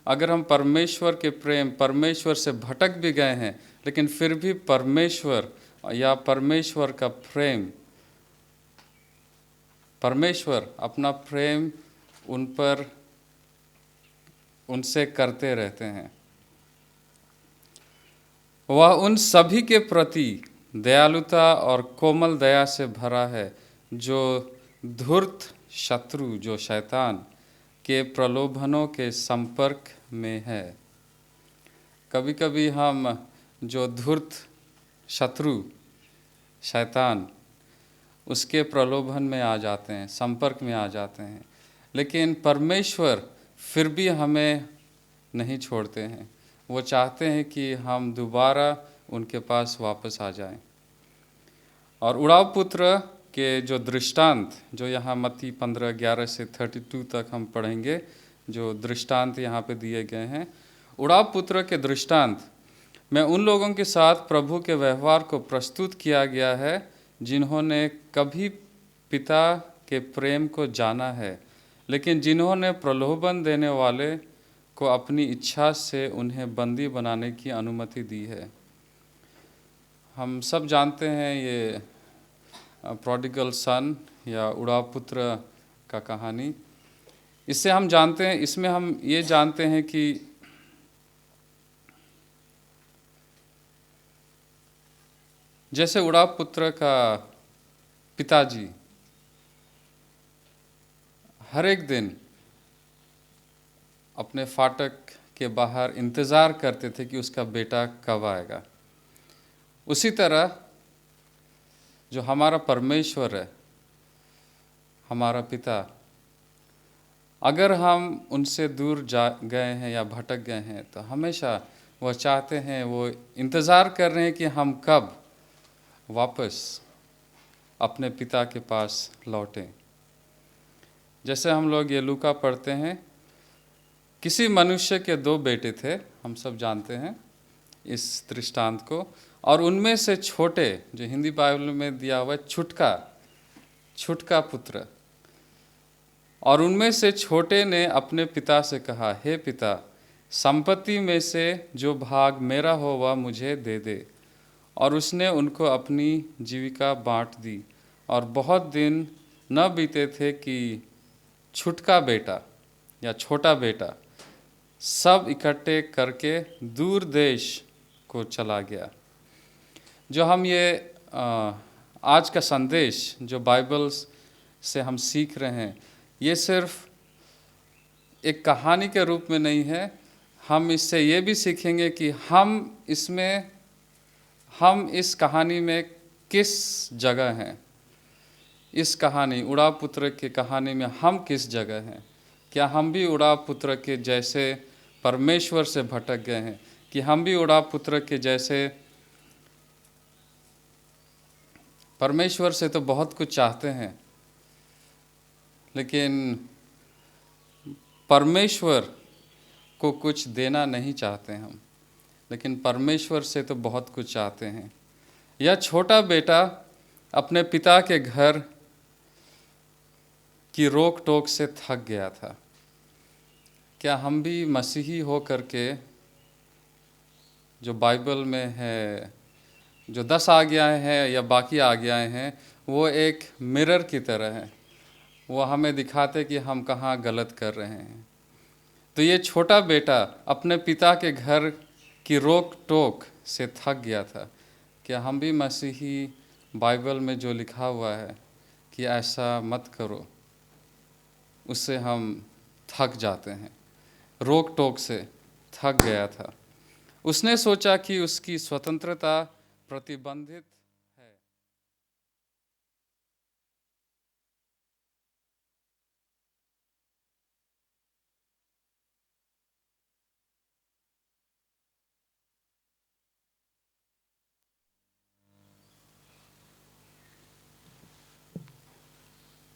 अगर हम परमेश्वर के प्रेम, परमेश्वर से भटक भी गए हैं, लेकिन फिर भी परमेश्वर या परमेश्वर का प्रेम, परमेश्वर अपना प्रेम उन पर, उनसे करते रहते हैं। वह उन सभी के प्रति दयालुता और कोमल दया से भरा है जो धूर्त शत्रु, जो शैतान के प्रलोभनों के संपर्क में है। कभी कभी हम जो धूर्त शत्रु, शैतान, उसके प्रलोभन में आ जाते हैं, संपर्क में आ जाते हैं, लेकिन परमेश्वर फिर भी हमें नहीं छोड़ते हैं। वो चाहते हैं कि हम दोबारा उनके पास वापस आ जाएं। और उड़ाव पुत्र के जो दृष्टांत, जो यहाँ मत्ती 15:11 से 32 तक हम पढ़ेंगे, जो दृष्टांत यहाँ पे दिए गए हैं, उड़ाव पुत्र के दृष्टांत में उन लोगों के साथ प्रभु के व्यवहार को प्रस्तुत किया गया है जिन्होंने कभी पिता के प्रेम को जाना है, लेकिन जिन्होंने प्रलोभन देने वाले को अपनी इच्छा से उन्हें बंदी बनाने की अनुमति दी है। हम सब जानते हैं ये प्रोडिगल सन या उड़ाव पुत्र का कहानी। इससे हम जानते हैं, इसमें हम ये जानते हैं कि जैसे उड़ाव पुत्र का पिताजी हर एक दिन अपने फाटक के बाहर इंतज़ार करते थे कि उसका बेटा कब आएगा, उसी तरह जो हमारा परमेश्वर है, हमारा पिता, अगर हम उनसे दूर जा गए हैं या भटक गए हैं तो हमेशा वह चाहते हैं, वो इंतज़ार कर रहे हैं कि हम कब वापस अपने पिता के पास लौटें। जैसे हम लोग ये लूका पढ़ते हैं, किसी मनुष्य के 2 बेटे थे, हम सब जानते हैं इस दृष्टांत को, और उनमें से छोटे, जो हिंदी बाइबल में दिया हुआ है छुटका पुत्र, और उनमें से छोटे ने अपने पिता से कहा, हे पिता, संपत्ति में से जो भाग मेरा हो वह मुझे दे दे। और उसने उनको अपनी जीविका बांट दी। और बहुत दिन न बीते थे कि छुटका बेटा या छोटा बेटा सब इकट्ठे करके दूर देश को चला गया। जो हम ये आज का संदेश जो बाइबल से हम सीख रहे हैं, ये सिर्फ एक कहानी के रूप में नहीं है। हम इससे ये भी सीखेंगे कि हम इस कहानी में किस जगह हैं। इस कहानी, उड़ाव पुत्र की कहानी में हम किस जगह हैं। क्या हम भी उड़ाव पुत्र के जैसे परमेश्वर से भटक गए हैं? कि हम भी उड़ाव पुत्र के जैसे परमेश्वर से तो बहुत कुछ चाहते हैं, लेकिन परमेश्वर को कुछ देना नहीं चाहते हम, लेकिन परमेश्वर से तो बहुत कुछ चाहते हैं। यह छोटा बेटा अपने पिता के घर की रोक टोक से थक गया था। क्या हम भी मसीही हो करके, जो बाइबल में है, जो 10 आज्ञाएं हैं या बाकी आज्ञाएं हैं, वो एक मिरर की तरह है। वो हमें दिखाते कि हम कहाँ गलत कर रहे हैं। तो ये छोटा बेटा अपने पिता के घर की रोक टोक से थक गया था। क्या हम भी मसीही बाइबल में जो लिखा हुआ है कि ऐसा मत करो, उससे हम थक जाते हैं? रोक टोक से थक गया था। उसने सोचा कि उसकी स्वतंत्रता प्रतिबंधित है।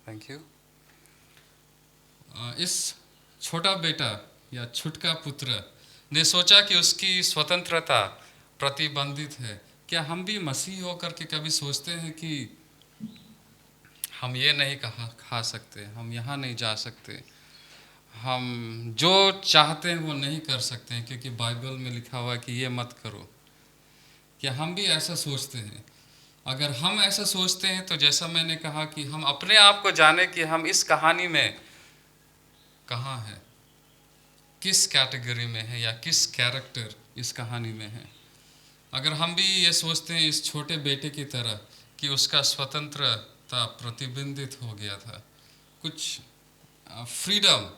Thank you. इस छोटा बेटा या छुटका पुत्र ने सोचा कि उसकी स्वतंत्रता प्रतिबंधित है। क्या हम भी मसीह होकर के कभी सोचते हैं कि हम ये नहीं खा सकते, हम यहाँ नहीं जा सकते, हम जो चाहते हैं वो नहीं कर सकते हैं, क्योंकि बाइबल में लिखा हुआ है कि ये मत करो। क्या हम भी ऐसा सोचते हैं? अगर हम ऐसा सोचते हैं तो जैसा मैंने कहा कि हम अपने आप को जाने कि हम इस कहानी में कहाँ हैं, किस कैटेगरी में है या किस कैरेक्टर इस कहानी में है। अगर हम भी ये सोचते हैं इस छोटे बेटे की तरह कि उसका स्वतंत्रता प्रतिबंधित हो गया था, कुछ फ्रीडम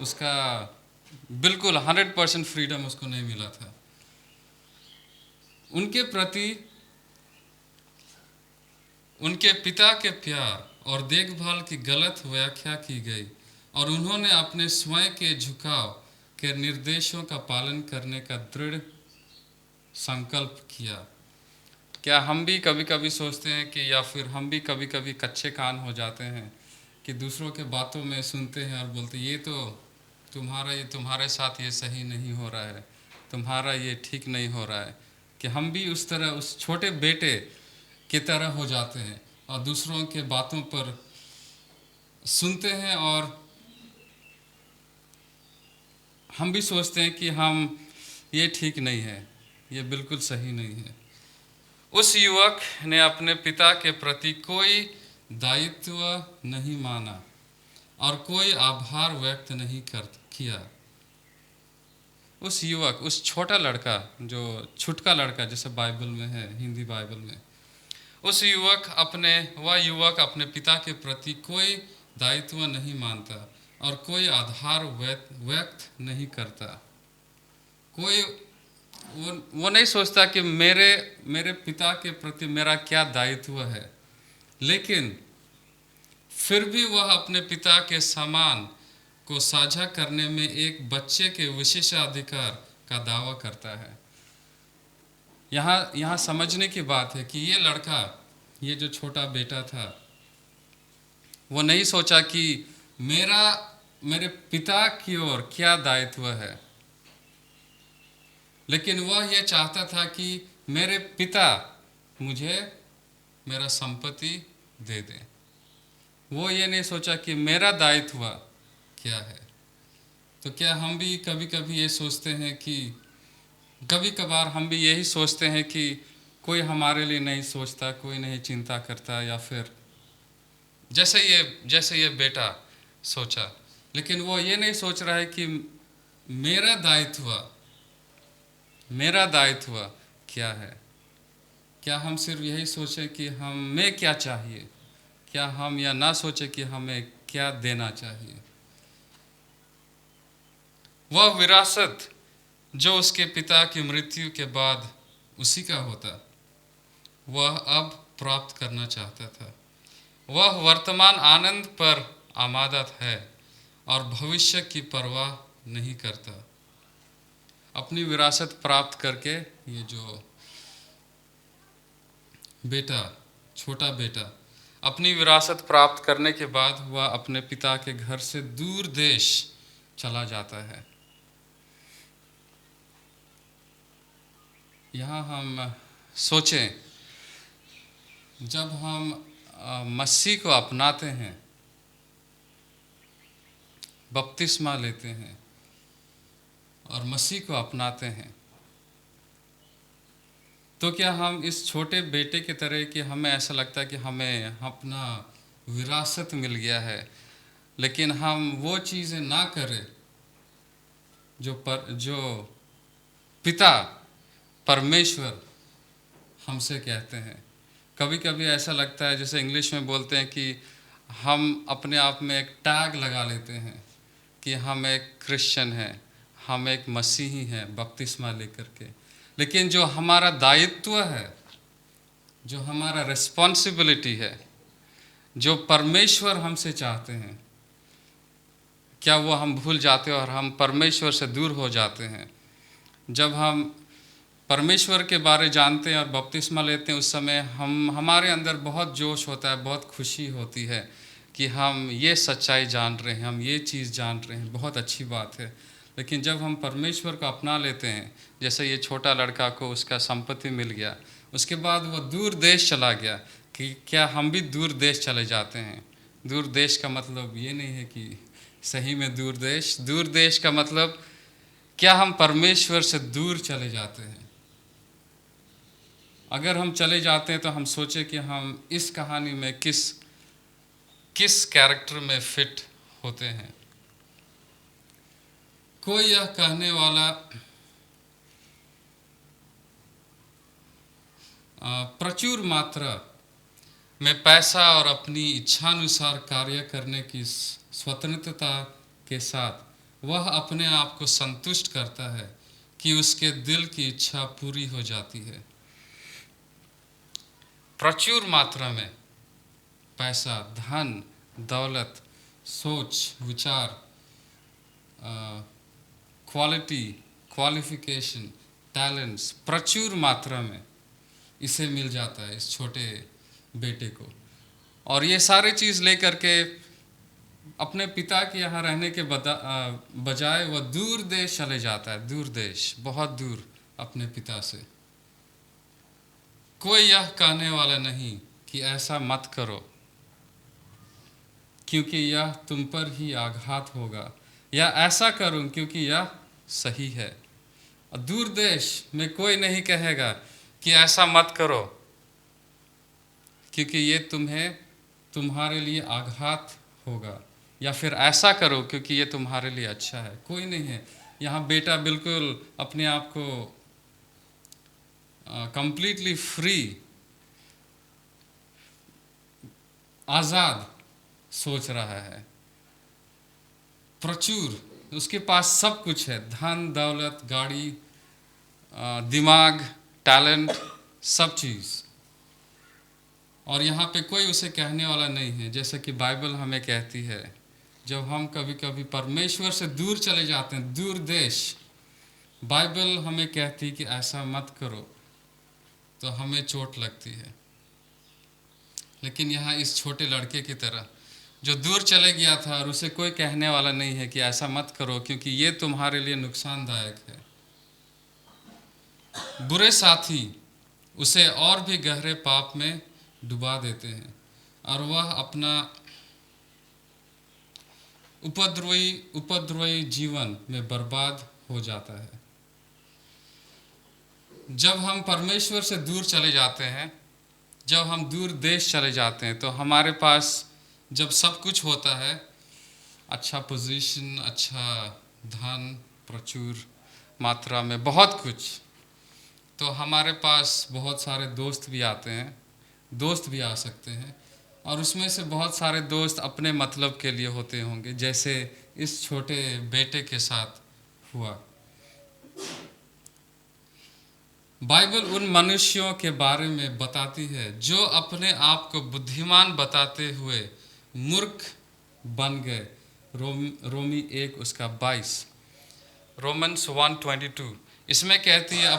उसका बिल्कुल 100% फ्रीडम उसको नहीं मिला था, उनके प्रति उनके पिता के प्यार और देखभाल की गलत व्याख्या की गई और उन्होंने अपने स्वयं के झुकाव के निर्देशों का पालन करने का दृढ़ संकल्प किया। क्या हम भी कभी कभी सोचते हैं कि, या फिर हम भी कभी कभी कच्चे कान हो जाते हैं कि दूसरों के बातों में सुनते हैं और बोलते ये तो तुम्हारे साथ ये सही नहीं हो रहा है, तुम्हारा ये ठीक नहीं हो रहा है। कि हम भी उस तरह उस छोटे बेटे की तरह हो जाते हैं और दूसरों के बातों पर सुनते हैं और हम भी सोचते हैं कि हम ये ठीक नहीं है, ये बिल्कुल सही नहीं है। उस युवक ने अपने पिता के प्रति कोई दायित्व नहीं माना और कोई आभार व्यक्त नहीं किया। उस युवक, उस छोटा लड़का, जो छुटका लड़का जैसे बाइबल में है, हिंदी बाइबल में, वह युवक अपने पिता के प्रति कोई दायित्व नहीं मानता और कोई आधार व्यक्त नहीं करता। कोई वो नहीं सोचता कि मेरे पिता के प्रति मेरा क्या दायित्व है, लेकिन फिर भी वह अपने पिता के सम्मान को साझा करने में एक बच्चे के विशेषाधिकार का दावा करता है। यहाँ समझने की बात है कि ये लड़का, ये जो छोटा बेटा था, वो नहीं सोचा कि मेरे पिता की ओर क्या दायित्व है, लेकिन वह यह चाहता था कि मेरे पिता मुझे मेरा संपत्ति दे दें। वो ये नहीं सोचा कि मेरा दायित्व क्या है। तो क्या हम भी कभी कभी ये सोचते हैं कि कभी कभार हम भी यही सोचते हैं कि कोई हमारे लिए नहीं सोचता, कोई नहीं चिंता करता, या फिर जैसे ये बेटा सोचा, लेकिन वो ये नहीं सोच रहा है कि मेरा दायित्व क्या है। क्या हम सिर्फ यही सोचें कि हमें क्या चाहिए, क्या हम या ना सोचें कि हमें क्या देना चाहिए। वह विरासत जो उसके पिता की मृत्यु के बाद उसी का होता, वह अब प्राप्त करना चाहता था। वह वर्तमान आनंद पर आमादा है और भविष्य की परवाह नहीं करता। अपनी विरासत प्राप्त करके ये जो छोटा बेटा अपनी विरासत प्राप्त करने के बाद वह अपने पिता के घर से दूर देश चला जाता है। यहाँ हम सोचें, जब हम मसीह को अपनाते हैं, बपतिस्मा लेते हैं और मसीह को अपनाते हैं, तो क्या हम इस छोटे बेटे की तरह कि हमें ऐसा लगता है कि हमें अपना विरासत मिल गया है, लेकिन हम वो चीज़ें ना करें जो पिता परमेश्वर हमसे कहते हैं। कभी कभी ऐसा लगता है, जैसे इंग्लिश में बोलते हैं कि हम अपने आप में एक टैग लगा लेते हैं कि हम एक क्रिश्चियन हैं, हम एक मसीही हैं बपतिस्मा लेकर के, लेकिन जो हमारा दायित्व है, जो हमारा रिस्पॉन्सिबिलिटी है, जो परमेश्वर हमसे चाहते हैं, क्या वो हम भूल जाते हैं और हम परमेश्वर से दूर हो जाते हैं। जब हम परमेश्वर के बारे जानते हैं और बपतिस्मा लेते हैं, उस समय हमारे अंदर बहुत जोश होता है, बहुत खुशी होती है कि हम ये सच्चाई जान रहे हैं, हम ये चीज़ जान रहे हैं, बहुत अच्छी बात है। लेकिन जब हम परमेश्वर को अपना लेते हैं, जैसे ये छोटा लड़का को उसका संपत्ति मिल गया, उसके बाद वो दूर देश चला गया, कि क्या हम भी दूर देश चले जाते हैं। दूर देश का मतलब ये नहीं है कि सही में दूर देश। दूर देश का मतलब क्या हम परमेश्वर से दूर चले जाते हैं। अगर हम चले जाते हैं तो हम सोचें कि हम इस कहानी में किस किस कैरेक्टर में फिट होते हैं। कोई यह कहने वाला प्रचुर मात्रा में पैसा और अपनी इच्छानुसार कार्य करने की स्वतंत्रता के साथ वह अपने आप को संतुष्ट करता है कि उसके दिल की इच्छा पूरी हो जाती है। प्रचुर मात्रा में पैसा, धन, दौलत, सोच, विचार, क्वालिटी, क्वालिफिकेशन, टैलेंट्स, प्रचुर मात्रा में इसे मिल जाता है इस छोटे बेटे को। और ये सारे चीज़ लेकर के अपने पिता के यहाँ रहने के बजाय वह दूर देश चले जाता है, दूर देश, बहुत दूर अपने पिता से। कोई यह कहने वाला नहीं कि ऐसा मत करो क्योंकि यह तुम पर ही आघात होगा, या ऐसा करूं क्योंकि यह सही है। और दूर देश में कोई नहीं कहेगा कि ऐसा मत करो क्योंकि ये तुम्हारे लिए आघात होगा, या फिर ऐसा करो क्योंकि ये तुम्हारे लिए अच्छा है। कोई नहीं है। यहाँ बेटा बिल्कुल अपने आप को कंप्लीटली फ्री, आज़ाद सोच रहा है। प्रचुर, उसके पास सब कुछ है, धन, दौलत, गाड़ी, दिमाग, टैलेंट, सब चीज़। और यहाँ पे कोई उसे कहने वाला नहीं है, जैसे कि बाइबल हमें कहती है। जब हम कभी कभी परमेश्वर से दूर चले जाते हैं, दूर देश, बाइबल हमें कहती कि ऐसा मत करो, तो हमें चोट लगती है। लेकिन यहाँ इस छोटे लड़के की तरह जो दूर चले गया था और उसे कोई कहने वाला नहीं है कि ऐसा मत करो क्योंकि ये तुम्हारे लिए नुकसानदायक है। बुरे साथी उसे और भी गहरे पाप में डुबा देते हैं और वह अपना उपद्रवी जीवन में बर्बाद हो जाता है। जब हम परमेश्वर से दूर चले जाते हैं, जब हम दूर देश चले जाते हैं, तो हमारे पास जब सब कुछ होता है, अच्छा पोजीशन, अच्छा धन, प्रचुर मात्रा में बहुत कुछ, तो हमारे पास बहुत सारे दोस्त भी आते हैं, दोस्त भी आ सकते हैं। और उसमें से बहुत सारे दोस्त अपने मतलब के लिए होते होंगे, जैसे इस छोटे बेटे के साथ हुआ। बाइबल उन मनुष्यों के बारे में बताती है जो अपने आप को बुद्धिमान बताते हुए मूर्ख बन गए। रोमी 1 उसका 22, रोमन्स 1:22 इसमें कहती है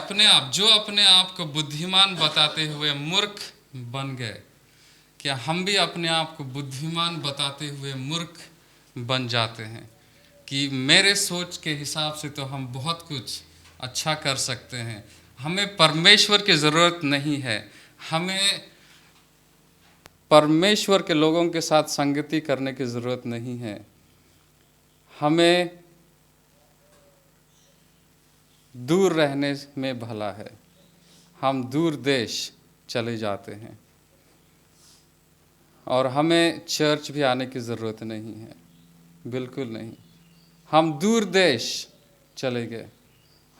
जो अपने आप को बुद्धिमान बताते हुए मूर्ख बन गए। क्या हम भी अपने आप को बुद्धिमान बताते हुए मूर्ख बन जाते हैं कि मेरे सोच के हिसाब से तो हम बहुत कुछ अच्छा कर सकते हैं, हमें परमेश्वर की ज़रूरत नहीं है, हमें परमेश्वर के लोगों के साथ संगति करने की ज़रूरत नहीं है, हमें दूर रहने में भला है। हम दूर देश चले जाते हैं और हमें चर्च भी आने की ज़रूरत नहीं है, बिल्कुल नहीं। हम दूर देश चले गए,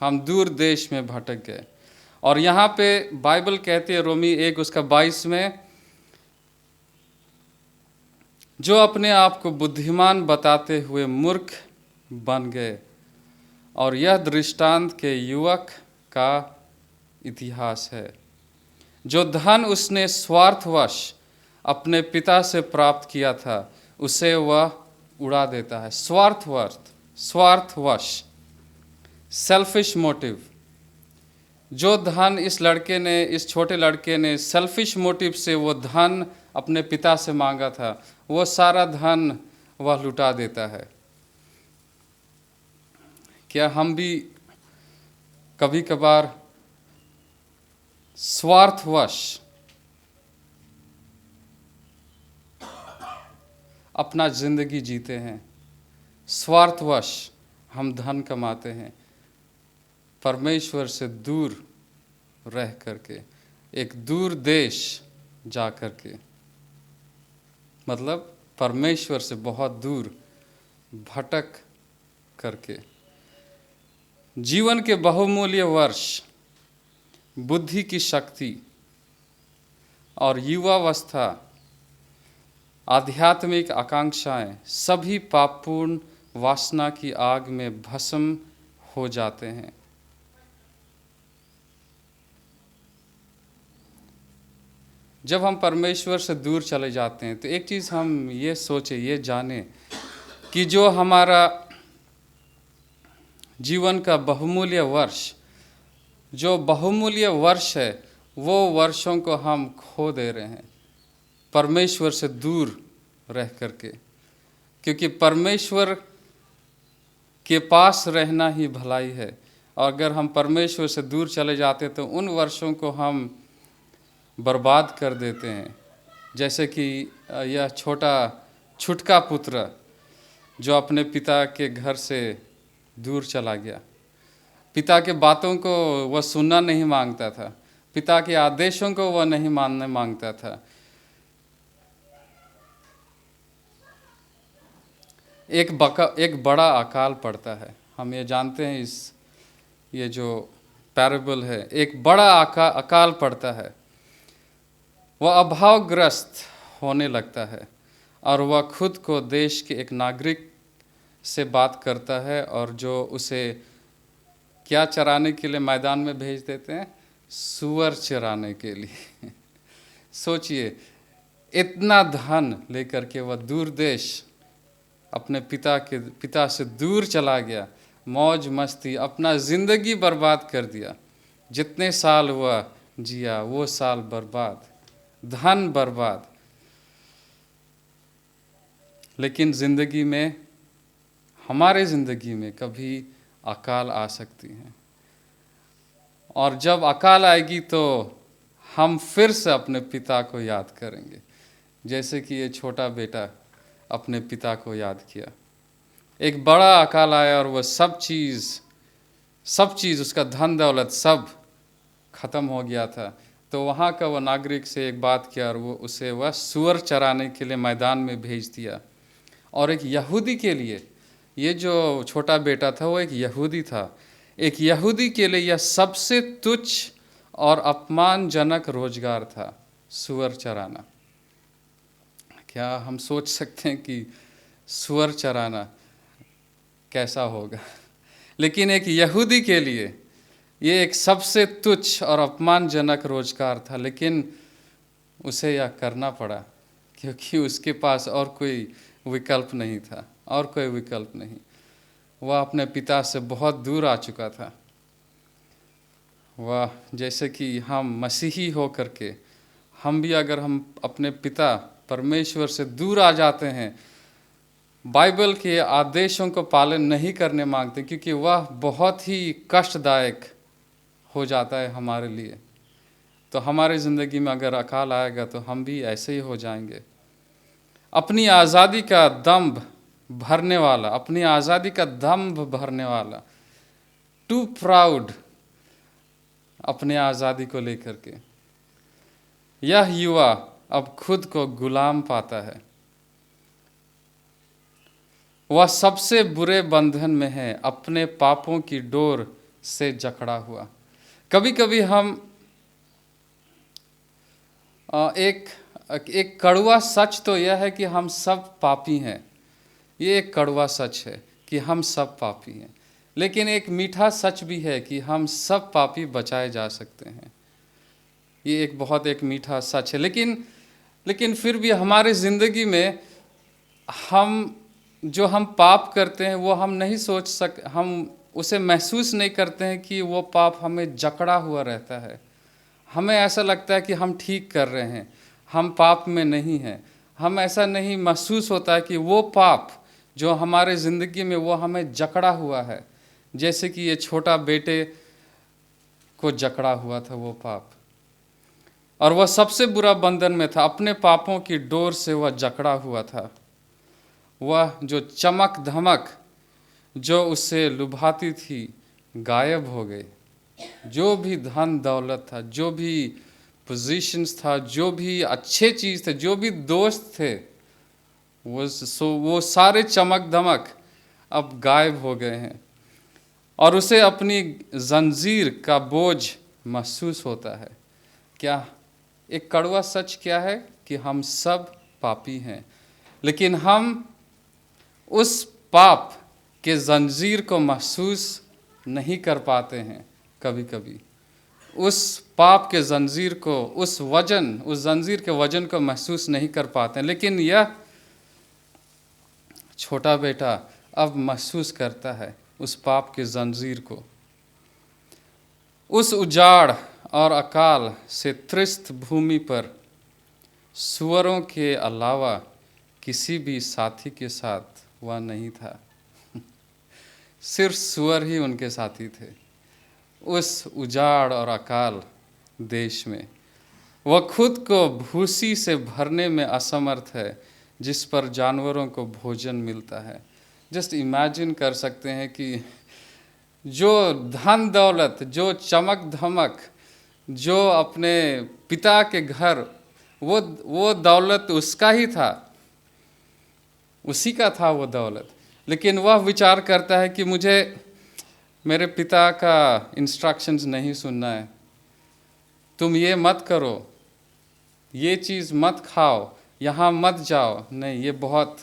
हम दूर देश में भटक गए। और यहाँ पे बाइबल कहती है रोमी 1 उसका 22 में, जो अपने आप को बुद्धिमान बताते हुए मूर्ख बन गए। और यह दृष्टांत के युवक का इतिहास है जो धन उसने स्वार्थवश अपने पिता से प्राप्त किया था, उसे वह उड़ा देता है। स्वार्थवश, सेल्फिश मोटिव। जो धन इस छोटे लड़के ने सेल्फिश मोटिव से वो धन अपने पिता से मांगा था, वो सारा धन वह लुटा देता है। क्या हम भी कभी कभार स्वार्थवश अपना ज़िंदगी जीते हैं, स्वार्थवश हम धन कमाते हैं, परमेश्वर से दूर रह करके, एक दूर देश जा करके, मतलब परमेश्वर से बहुत दूर भटक करके, जीवन के बहुमूल्य वर्ष, बुद्धि की शक्ति और युवावस्था, आध्यात्मिक आकांक्षाएं सभी पापपूर्ण वासना की आग में भस्म हो जाते हैं। जब हम परमेश्वर से दूर चले जाते हैं तो एक चीज़ हम ये सोचें, ये जानें कि जो हमारा जीवन का बहुमूल्य वर्ष, जो बहुमूल्य वर्ष है, वो वर्षों को हम खो दे रहे हैं परमेश्वर से दूर रह करके, क्योंकि परमेश्वर के पास रहना ही भलाई है। और अगर हम परमेश्वर से दूर चले जाते तो उन वर्षों को हम बर्बाद कर देते हैं। जैसे कि यह छुटका पुत्र जो अपने पिता के घर से दूर चला गया, पिता के बातों को वह सुनना नहीं मांगता था, पिता के आदेशों को वह नहीं मानने मांगता था। एक बड़ा अकाल पड़ता है। हम ये जानते हैं, ये जो पैराबल है, एक बड़ा अकाल पड़ता है। वह अभावग्रस्त होने लगता है और वह खुद को देश के एक नागरिक से बात करता है, और जो उसे क्या चराने के लिए मैदान में भेज देते हैं? सूअर चराने के लिए। सोचिए, इतना धन लेकर के वह दूर देश अपने पिता से दूर चला गया, मौज मस्ती, अपना ज़िंदगी बर्बाद कर दिया। जितने साल वह जिया वो साल बर्बाद, धन बर्बाद। लेकिन ज़िंदगी में, हमारे ज़िंदगी में कभी अकाल आ सकती है, और जब अकाल आएगी तो हम फिर से अपने पिता को याद करेंगे, जैसे कि ये छोटा बेटा अपने पिता को याद किया। एक बड़ा अकाल आया और वह सब चीज़, उसका धन दौलत सब खत्म हो गया था। तो वहाँ का वह नागरिक से एक बात किया और वह सूअर चराने के लिए मैदान में भेज दिया। और एक यहूदी के लिए, ये जो छोटा बेटा था वो एक यहूदी था, एक यहूदी के लिए यह सबसे तुच्छ और अपमानजनक रोजगार था, सूअर चराना। क्या हम सोच सकते हैं कि सूअर चराना कैसा होगा? लेकिन एक यहूदी के लिए ये एक सबसे तुच्छ और अपमानजनक रोजगार था, लेकिन उसे यह करना पड़ा क्योंकि उसके पास और कोई विकल्प नहीं था, और कोई विकल्प नहीं। वह अपने पिता से बहुत दूर आ चुका था। वह, जैसे कि हम मसीही हो करके, हम भी अगर हम अपने पिता परमेश्वर से दूर आ जाते हैं, बाइबल के आदेशों को पालन नहीं करने मांगते, क्योंकि वह बहुत ही कष्टदायक हो जाता है हमारे लिए, तो हमारी ज़िंदगी में अगर अकाल आएगा तो हम भी ऐसे ही हो जाएंगे। अपनी आज़ादी का दंभ भरने वाला, अपनी आज़ादी का दंभ भरने वाला, टू प्राउड अपने आज़ादी को लेकर के, यह युवा अब खुद को गुलाम पाता है। वह सबसे बुरे बंधन में है, अपने पापों की डोर से जकड़ा हुआ। कभी कभी हम एक कड़वा सच तो यह है कि हम सब पापी हैं। ये एक कड़वा सच है कि हम सब पापी हैं, लेकिन एक मीठा सच भी है कि हम सब पापी बचाए जा सकते हैं। ये एक मीठा सच है। लेकिन फिर भी हमारे ज़िंदगी में हम पाप करते हैं वो हम उसे महसूस नहीं करते हैं कि वो पाप हमें जकड़ा हुआ रहता है। हमें ऐसा लगता है कि हम ठीक कर रहे हैं, हम पाप में नहीं हैं। हम ऐसा नहीं महसूस होता है कि वो पाप जो हमारे ज़िंदगी में वो हमें जकड़ा हुआ है, जैसे कि ये छोटा बेटे को जकड़ा हुआ था वो पाप, और वह सबसे बुरा बंधन में था, अपने पापों की डोर से वह जकड़ा हुआ था। वह जो चमक धमक जो उससे लुभाती थी गायब हो गई। जो भी धन दौलत था, जो भी पोजीशंस था, जो भी अच्छे चीज़ थे, जो भी दोस्त थे, वो सारे चमक धमक अब गायब हो गए हैं। और उसे अपनी जंजीर का बोझ महसूस होता है। क्या एक कड़वा सच क्या है कि हम सब पापी हैं, लेकिन हम उस पाप के जंजीर को महसूस नहीं कर पाते हैं। कभी कभी उस पाप के जंजीर को, उस जंजीर के वजन को महसूस नहीं कर पाते हैं। लेकिन यह छोटा बेटा अब महसूस करता है उस पाप के जंजीर को। उस उजाड़ और अकाल से त्रस्त भूमि पर सुअरों के अलावा किसी भी साथी के साथ वह नहीं था। सिर्फ सुअर ही उनके साथी थे उस उजाड़ और अकाल देश में। वह खुद को भूसी से भरने में असमर्थ है जिस पर जानवरों को भोजन मिलता है। जस्ट इमेजिन कर सकते हैं कि जो धन दौलत, जो चमक धमक, जो अपने पिता के घर, वो दौलत उसका ही था, उसी का था वो दौलत। लेकिन वह विचार करता है कि मुझे मेरे पिता का इंस्ट्रक्शंस नहीं सुनना है। तुम ये मत करो, ये चीज़ मत खाओ, यहाँ मत जाओ, नहीं ये बहुत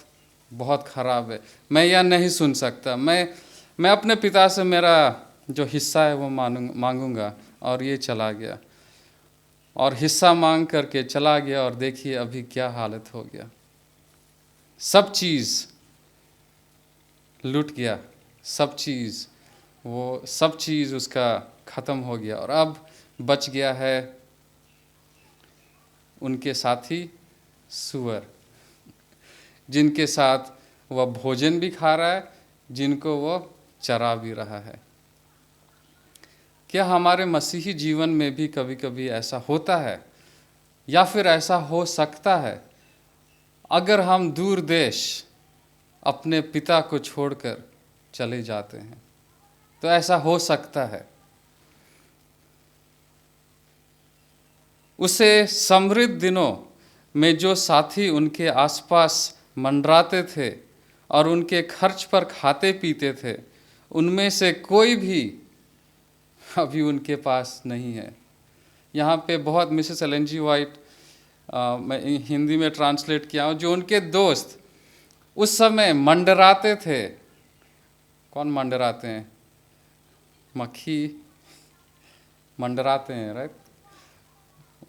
बहुत ख़राब है, मैं यह नहीं सुन सकता। मैं अपने पिता से मेरा जो हिस्सा है वो मांगूंगा। और ये चला गया और हिस्सा मांग करके चला गया, और देखिए अभी क्या हालत हो गया। सब चीज़ लूट गया, सब चीज़ उसका ख़त्म हो गया। और अब बच गया है उनके साथी सुअर, जिनके साथ वह भोजन भी खा रहा है, जिनको वो चरा भी रहा है। क्या हमारे मसीही जीवन में भी कभी कभी ऐसा होता है, या फिर ऐसा हो सकता है अगर हम दूर देश अपने पिता को छोड़कर चले जाते हैं? तो ऐसा हो सकता है। उसे समृद्ध दिनों में जो साथी उनके आसपास मंडराते थे और उनके खर्च पर खाते पीते थे, उनमें से कोई भी अभी उनके पास नहीं है। यहाँ पे बहुत मिसेस एलन जी वाइट, मैं हिंदी में ट्रांसलेट किया हूँ, जो उनके दोस्त उस समय मंडराते थे। कौन मंडराते हैं? मक्खी मंडराते हैं, राइट?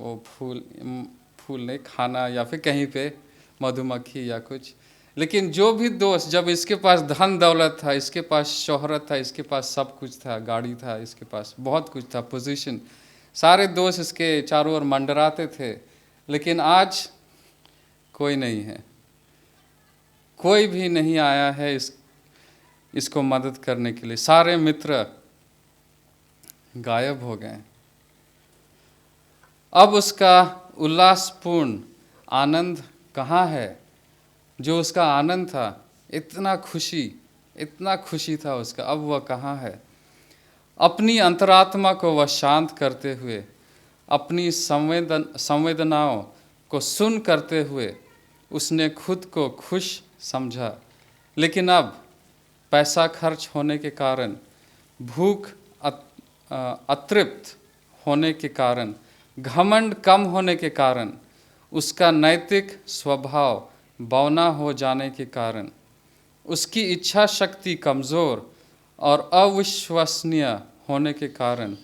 वो फूल नहीं खाना, या फिर कहीं पे मधुमक्खी या कुछ। लेकिन जो भी दोस्त, जब इसके पास धन दौलत था, इसके पास शोहरत था, इसके पास सब कुछ था, गाड़ी था, इसके पास बहुत कुछ था, पोजीशन, सारे दोस्त इसके चारों ओर मंडराते थे। लेकिन आज कोई नहीं है, कोई भी नहीं आया है इसको मदद करने के लिए। सारे मित्र गायब हो गए। अब उसका उल्लासपूर्ण आनंद कहाँ है? जो उसका आनंद था, इतना खुशी था उसका, अब वह कहाँ है? अपनी अंतरात्मा को वह शांत करते हुए, अपनी संवेदनाओं को सुन करते हुए उसने खुद को खुश समझा। लेकिन अब पैसा खर्च होने के कारण, भूख अतृप्त होने के कारण, घमंड कम होने के कारण, उसका नैतिक स्वभाव बौना हो जाने के कारण, उसकी इच्छा शक्ति कमज़ोर और अविश्वसनीय होने के कारण,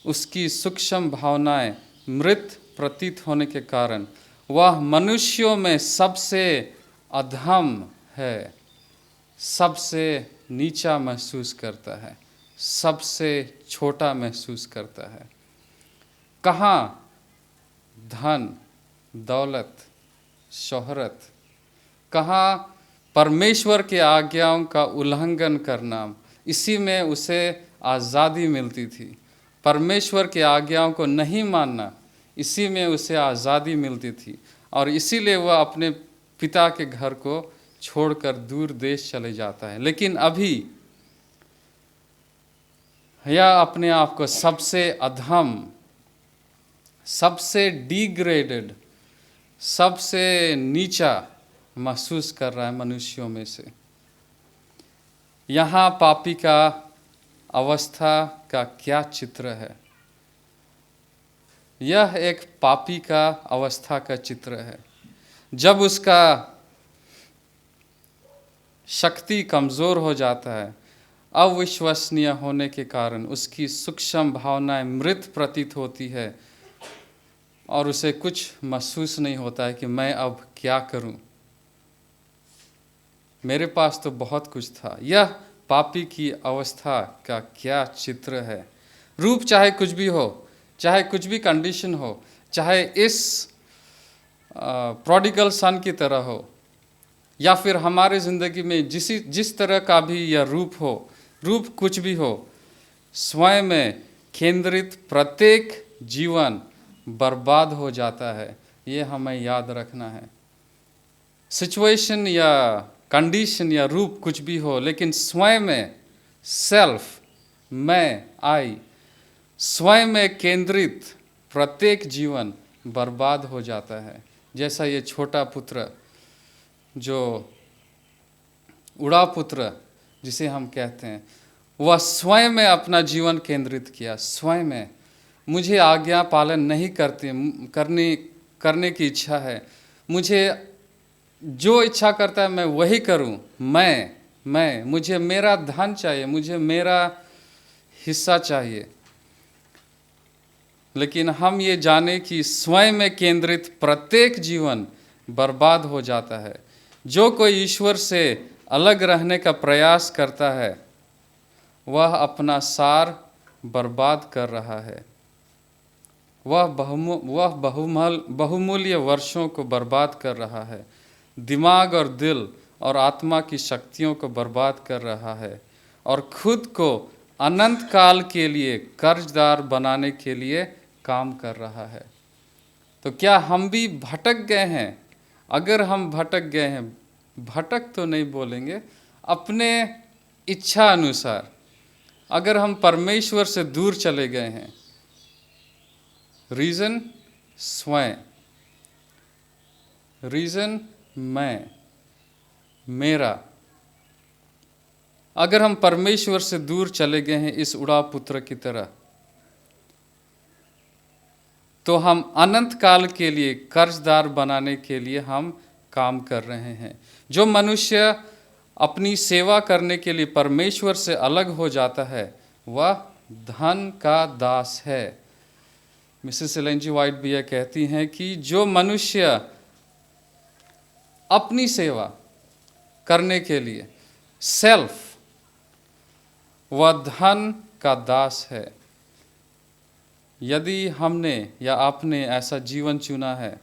उसकी सूक्ष्म भावनाएं मृत प्रतीत होने के कारण, वह मनुष्यों में सबसे अधम है, सबसे नीचा महसूस करता है, सबसे छोटा महसूस करता है। कहाँ धन दौलत शोहरत, कहाँ परमेश्वर के आज्ञाओं का उल्लंघन करना, इसी में उसे आज़ादी मिलती थी। परमेश्वर के आज्ञाओं को नहीं मानना, इसी में उसे आज़ादी मिलती थी। और इसीलिए वह अपने पिता के घर को छोड़कर दूर देश चले जाता है। लेकिन अभी यह अपने आप को सबसे अधम, सबसे डिग्रेडेड, सबसे नीचा महसूस कर रहा है मनुष्यों में से। यहाँ पापी का अवस्था का क्या चित्र है? यह एक पापी का अवस्था का चित्र है। जब उसका शक्ति कमज़ोर हो जाता है, अविश्वसनीय होने के कारण उसकी सूक्ष्म भावनाएं मृत प्रतीत होती है और उसे कुछ महसूस नहीं होता है कि मैं अब क्या करूं, मेरे पास तो बहुत कुछ था। यह पापी की अवस्था का क्या चित्र है? रूप चाहे कुछ भी हो, चाहे कुछ भी कंडीशन हो, चाहे इस प्रोडिगल सन की तरह हो, या फिर हमारे ज़िंदगी में जिस तरह का भी यह रूप हो, रूप कुछ भी हो, स्वयं में केंद्रित प्रत्येक जीवन बर्बाद हो जाता है। ये हमें याद रखना है। सिचुएशन या कंडीशन या रूप कुछ भी हो, लेकिन स्वयं में सेल्फ, मैं, आई, स्वयं में केंद्रित प्रत्येक जीवन बर्बाद हो जाता है। जैसा ये छोटा पुत्र, जो उड़ा पुत्र जिसे हम कहते हैं, वह स्वयं में अपना जीवन केंद्रित किया। स्वयं में मुझे आज्ञा पालन नहीं करने की इच्छा है, मुझे जो इच्छा करता है मैं वही करूं। मुझे मेरा धन चाहिए, मुझे मेरा हिस्सा चाहिए। लेकिन हम ये जाने कि स्वयं में केंद्रित प्रत्येक जीवन बर्बाद हो जाता है। जो कोई ईश्वर से अलग रहने का प्रयास करता है, वह अपना सार बर्बाद कर रहा है। वह बहुमूल्य वर्षों को बर्बाद कर रहा है, दिमाग और दिल और आत्मा की शक्तियों को बर्बाद कर रहा है, और खुद को अनंत काल के लिए कर्जदार बनाने के लिए काम कर रहा है। तो क्या हम भी भटक गए हैं? अगर हम भटक गए हैं, भटक तो नहीं बोलेंगे, अपने इच्छा अनुसार अगर हम परमेश्वर से दूर चले गए हैं, रीज़न स्वयं, रीज़न मैं, मेरा, अगर हम परमेश्वर से दूर चले गए हैं इस उड़ा पुत्र की तरह, तो हम अनंत काल के लिए कर्जदार बनाने के लिए हम काम कर रहे हैं। जो मनुष्य अपनी सेवा करने के लिए परमेश्वर से अलग हो जाता है, वह धन का दास है। मिसेस एलेन जी व्हाइट भी यह कहती हैं कि जो मनुष्य अपनी सेवा करने के लिए सेल्फ, वह धन का दास है। यदि हमने या आपने ऐसा जीवन चुना है,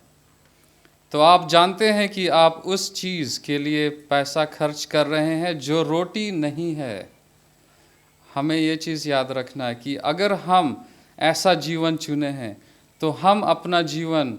तो आप जानते हैं कि आप उस चीज़ के लिए पैसा खर्च कर रहे हैं जो रोटी नहीं है। हमें ये चीज़ याद रखना है कि अगर हम ऐसा जीवन चुने हैं, तो हम अपना जीवन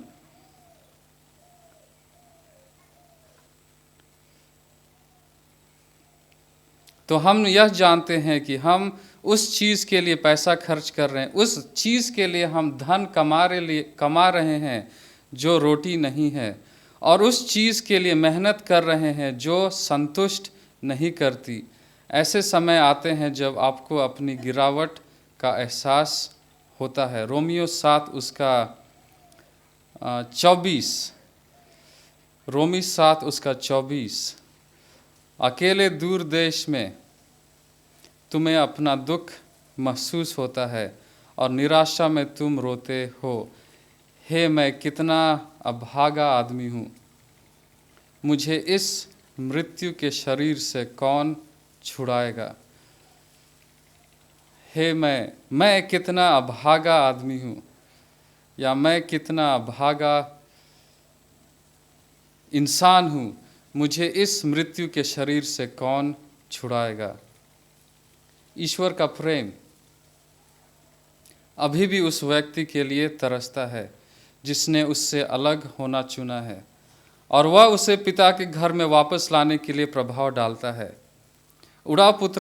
तो हम यह जानते हैं कि हम उस चीज़ के लिए पैसा खर्च कर रहे हैं, उस चीज़ के लिए हम धन कमा रहे हैं जो रोटी नहीं है, और उस चीज़ के लिए मेहनत कर रहे हैं जो संतुष्ट नहीं करती। ऐसे समय आते हैं जब आपको अपनी गिरावट का एहसास होता है। रोमियो 7 उसका 24, रोमी 7 उसका 24, अकेले दूर देश में तुम्हें अपना दुख महसूस होता है और निराशा में तुम रोते हो, हे मैं कितना अभागा आदमी हूँ, मुझे इस मृत्यु के शरीर से कौन छुड़ाएगा। हे मैं कितना अभागा आदमी हूँ, या मैं कितना अभागा इंसान हूँ, मुझे इस मृत्यु के शरीर से कौन छुड़ाएगा। ईश्वर का प्रेम अभी भी उस व्यक्ति के लिए तरसता है जिसने उससे अलग होना चुना है। और वह उसे पिता के घर में वापस लाने के लिए प्रभाव डालता है। उड़ाव पुत्र